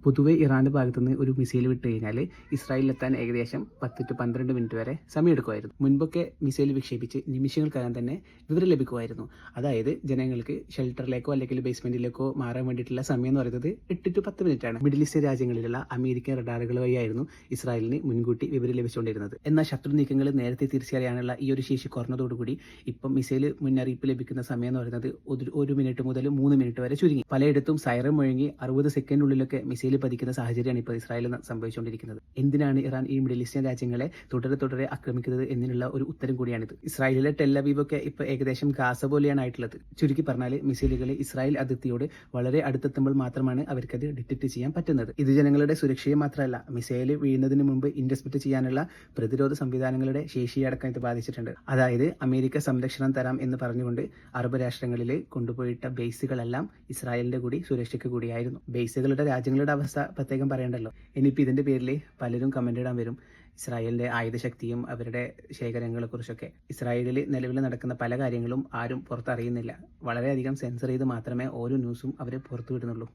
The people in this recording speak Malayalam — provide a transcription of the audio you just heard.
പൊതുവെ ഇറാൻ്റെ ഭാഗത്തുനിന്ന് ഒരു മിസൈൽ വിട്ട് കഴിഞ്ഞാൽ ഇസ്രായേലിലെത്താൻ ഏകദേശം 10 to 12 മിനിറ്റ് വരെ സമയമെടുക്കുമായിരുന്നു. മുൻപൊക്കെ മിസൈൽ വിക്ഷേപിച്ച് നിമിഷങ്ങൾക്കകം തന്നെ വിവരം ലഭിക്കുമായിരുന്നു. അതായത് ജനങ്ങൾക്ക് ഷെൽട്ടറിലേക്കോ അല്ലെങ്കിൽ ബേസ്മെന്റിലേക്കോ മാറാൻ വേണ്ടിയിട്ടുള്ള സമയം എന്ന് പറയുന്നത് 8 to 10 മിനിറ്റാണ്. മിഡിൽ ഈസ്റ്റ് രാജ്യങ്ങളിലുള്ള അമേരിക്കൻ റഡാറുകൾ വഴിയായിരുന്നു ഇസ്രായേലിന് മുൻകൂട്ടി വിവരം ലഭിച്ചുകൊണ്ടിരുന്നത്. എന്നാൽ ശത്രു നീക്കങ്ങൾ നേരത്തെ തിരിച്ചറിയാനുള്ള ഈ ഒരു ശേഷി കുറഞ്ഞതോടുകൂടി ഇപ്പം മിസൈൽ മുന്നറിയിപ്പ് ലഭിക്കുന്ന സമയം എന്ന് പറയുന്നത് 1 മിനിറ്റ് മുതൽ 3 മിനിറ്റ് വരെ ചുരുങ്ങി. പലയിടത്തും സൈറൻ മുഴങ്ങി 60 സെക്കൻഡിനുള്ളിലൊക്കെ മിസൈൽ പതിക്കുന്ന സാഹചര്യമാണ് ഇപ്പോൾ ഇസ്രായേലിൽ സംഭവിച്ചുകൊണ്ടിരിക്കുന്നത്. എന്തിനാണ് ഇറാൻ ഈ മിഡിൽ ഈസ്റ്റേൺ രാജ്യങ്ങളെ തുടരെ ആക്രമിക്കുന്നത് എന്നതിനുള്ള ഒരു ഉത്തരം കൂടിയാണിത്. ഇസ്രായേലിലെ ടെല്ലവീവ് ഒക്കെ ഇപ്പോൾ ഏകദേശം ഗാസ പോലെയാണ് ആയിട്ടുള്ളത്. ചുരുക്കി പറഞ്ഞാൽ മിസൈലുകൾ ഇസ്രായേൽ അതിർത്തിയോട് വളരെ അടുത്തെത്തുമ്പോൾ മാത്രമാണ് അവർക്കത് ഡിറ്റക്ട് ചെയ്യാൻ പറ്റുന്നത്. ഇത് ജനങ്ങളുടെ സുരക്ഷയെ മാത്രമല്ല, മിസൈൽ വീഴുന്നതിന് മുമ്പ് ഇന്റർസെപ്റ്റ് ചെയ്യാനുള്ള പ്രതിരോധ സംവിധാനങ്ങളുടെ ശേഷിയടക്കം ഇത് ബാധിച്ചിട്ടുണ്ട്. അതായത് അമേരിക്ക സംരക്ഷണം തരാം എന്ന് പറഞ്ഞുകൊണ്ട് അറബ് രാഷ്ട്രങ്ങളിൽ കൊണ്ടുപോയിട്ട ബേസുകളെല്ലാം ഇസ്രായേലിന്റെ കൂടി സുരക്ഷയ്ക്ക് കൂടിയായിരുന്നു. ബേസുകളുടെ രാജ്യങ്ങളുടെ അവസ്ഥ പ്രത്യേകം പറയണ്ടല്ലോ. ഇനിയിപ്പോൾ ഇതിന്റെ പേരിൽ പലരും കമന്റ് ഇടാൻ വരും ഇസ്രായേലിന്റെ ആയുധശക്തിയും അവരുടെ ശേഖരങ്ങളെ കുറിച്ചൊക്കെ. ഇസ്രായേലിൽ നിലവിൽ നടക്കുന്ന പല കാര്യങ്ങളും ആരും പുറത്തറിയുന്നില്ല. വളരെയധികം സെൻസർ ചെയ്ത് മാത്രമേ ഓരോ ന്യൂസും അവർ പുറത്തുവിടുന്നുള്ളൂ.